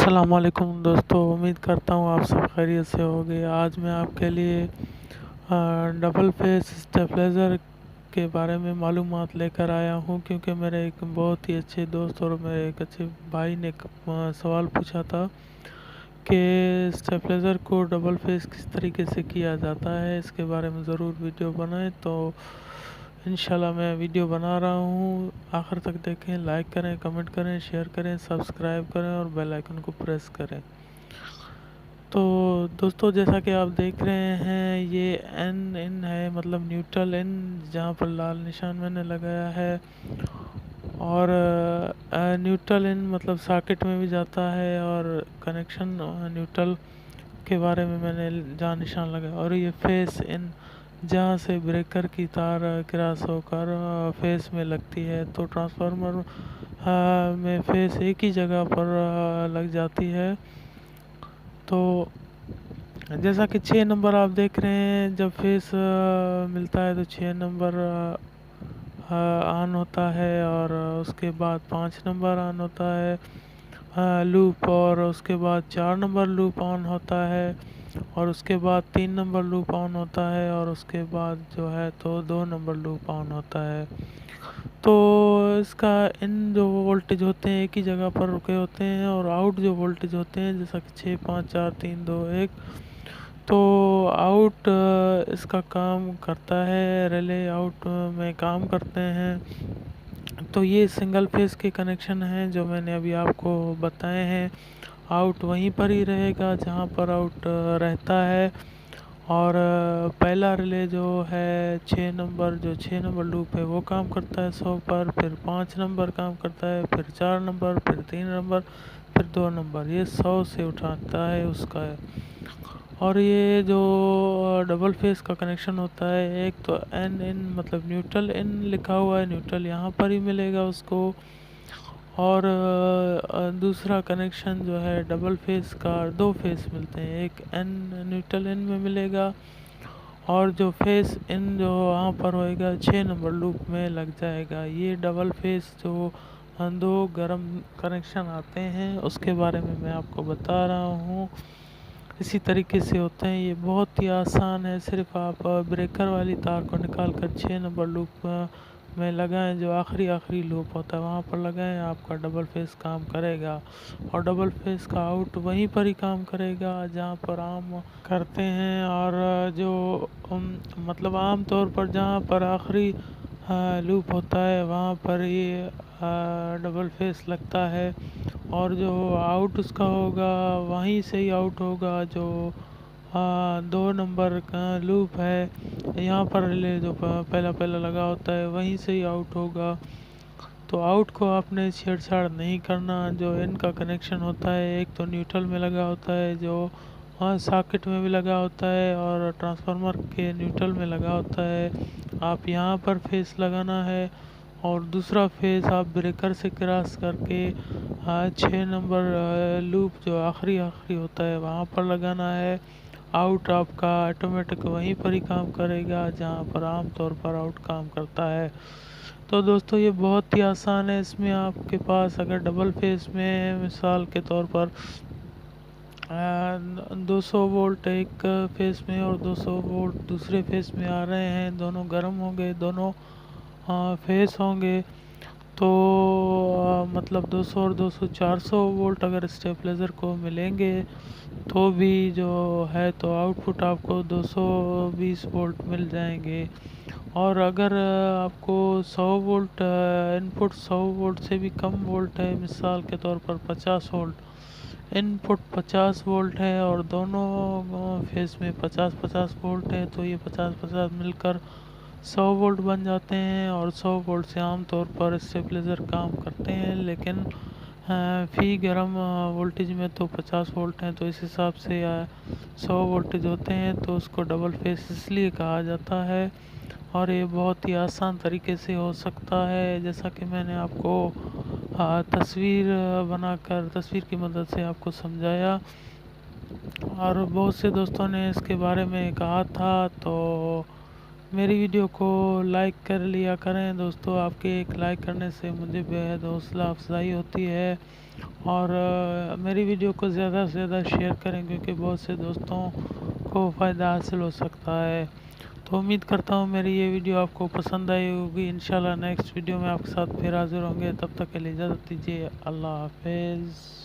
अस्सलामुअलैकुम दोस्तों, उम्मीद करता हूँ आप सब खैरियत से होंगे। आज मैं आपके लिए डबल फेस स्टेबलाइज़र के बारे में मालूमात लेकर आया हूँ, क्योंकि मेरे एक बहुत ही अच्छे दोस्त और मेरे एक अच्छे भाई ने सवाल पूछा था कि स्टेबलाइज़र को डबल फेस किस तरीके से किया जाता है। इसके बारे में ज़रूर वीडियो बनाएं, तो इंशाल्लाह मैं वीडियो बना रहा हूँ। आखिर तक देखें, लाइक करें, कमेंट करें, शेयर करें, सब्सक्राइब करें और बेल आइकन को प्रेस करें। तो दोस्तों, जैसा कि आप देख रहे हैं, ये एन इन है, मतलब न्यूट्रल इन, जहाँ पर लाल निशान मैंने लगाया है। और न्यूट्रल इन मतलब सॉकेट में भी जाता है, और कनेक्शन न्यूट्रल के बारे में मैंने जहाँ निशान लगाया। और ये फेस इन, जहाँ से ब्रेकर की तार क्रॉस होकर फेस में लगती है। तो ट्रांसफार्मर में फेस एक ही जगह पर लग जाती है। तो जैसा कि 6 नंबर आप देख रहे हैं, जब फेस मिलता है तो 6 नंबर ऑन होता है, और उसके बाद 5 नंबर ऑन होता है लूप, और उसके बाद 4 नंबर लूप ऑन होता है, और उसके बाद 3 नंबर लूप ऑन होता है, और उसके बाद जो है तो 2 नंबर लूप ऑन होता है। तो इसका इन जो वोल्टेज होते हैं एक ही जगह पर रुके होते हैं, और आउट जो वोल्टेज होते हैं जैसा कि 6 5 4 3 2 1। तो आउट इसका काम करता है, रिले आउट में काम करते हैं। तो ये सिंगल फेस के कनेक्शन हैं जो मैंने अभी आपको बताए हैं। आउट वहीं पर ही रहेगा जहाँ पर आउट रहता है। और पहला रिले जो है 6 नंबर, जो 6 नंबर लूप है वो काम करता है 100 पर, फिर 5 नंबर काम करता है, फिर 4 नंबर, फिर 3 नंबर, फिर 2 नंबर, ये 100 से उठाता है उसका है। और ये जो डबल फेस का कनेक्शन होता है, एक तो एन इन मतलब न्यूट्रल इन लिखा हुआ है, न्यूट्रल यहाँ पर ही मिलेगा उसको। और दूसरा कनेक्शन जो है डबल फेस का, दो फेस मिलते हैं, एक एन न्यूट्रल इन में मिलेगा, और जो फेस इन जो वहाँ पर होएगा 6 नंबर लूप में लग जाएगा। ये डबल फेस जो दो गर्म कनेक्शन आते हैं उसके बारे में मैं आपको बता रहा हूँ। इसी तरीके से होते हैं, ये बहुत ही आसान है। सिर्फ आप ब्रेकर वाली तार को निकाल कर 6 नंबर लूप में लगाएं, जो आखिरी लूप होता है वहाँ पर लगाएं, आपका डबल फेस काम करेगा। और डबल फेस का आउट वहीं पर ही काम करेगा जहाँ पर आम करते हैं। और जो मतलब आम तौर पर जहाँ पर आखिरी लूप होता है वहाँ पर ये डबल फेस लगता है। और जो आउट उसका होगा वहीं से ही आउट होगा, जो 2 नंबर का लूप है यहाँ पर रिले जो पहला पहला लगा होता है वहीं से ही आउट होगा। तो आउट को आपने छेड़छाड़ नहीं करना। जो इनका कनेक्शन होता है, एक तो न्यूट्रल में लगा होता है, जो सॉकेट में भी लगा होता है, और ट्रांसफार्मर के न्यूट्रल में लगा होता है। आप यहाँ पर फेस लगाना है, और दूसरा फेस आप ब्रेकर से क्रॉस करके 6 नंबर लूप जो आखिरी होता है वहाँ पर लगाना है। आउट आपका ऑटोमेटिक वहीं पर ही काम करेगा जहाँ पर आम तौर पर आउट काम करता है। तो दोस्तों, ये बहुत ही आसान है। इसमें आपके पास अगर डबल फेस में मिसाल के तौर पर 200 वोल्ट एक फेस में और 200 वोल्ट दूसरे फेस में आ रहे हैं, दोनों गर्म होंगे, दोनों फेस होंगे, तो मतलब 200 और 200 400 वोल्ट अगर स्टेबलाइज़र को मिलेंगे तो भी जो है तो आउटपुट आपको 220 वोल्ट मिल जाएंगे। और अगर आपको 100 वोल्ट इनपुट 100 वोल्ट से भी कम वोल्ट है, मिसाल के तौर पर 50 वोल्ट इनपुट 50 वोल्ट है, और दोनों फेस में 50-50 वोल्ट है, तो ये 50-50 मिलकर 100 वोल्ट बन जाते हैं। और 100 वोल्ट से आमतौर पर स्टेबलाइज़र काम करते हैं, लेकिन फी गर्म वोल्टेज में तो 50 वोल्ट हैं, तो इस हिसाब से 100 वोल्टेज होते हैं, तो उसको डबल फेस इसलिए कहा जाता है। और ये बहुत ही आसान तरीके से हो सकता है, जैसा कि मैंने आपको तस्वीर बनाकर तस्वीर की मदद से आपको समझाया। और बहुत से दोस्तों ने इसके बारे में कहा था, तो मेरी वीडियो को लाइक कर लिया करें दोस्तों। आपके एक लाइक करने से मुझे बेहद हौसला अफजाई होती है। और मेरी वीडियो को ज़्यादा से ज़्यादा शेयर करें, क्योंकि बहुत से दोस्तों को फ़ायदा हासिल हो सकता है। तो उम्मीद करता हूँ मेरी ये वीडियो आपको पसंद आई होगी। इंशाल्लाह नेक्स्ट वीडियो में आपके साथ फिर हाज़िर होंगे। तब तक के लिए इजाज़त दीजिए। अल्लाह हाफिज़।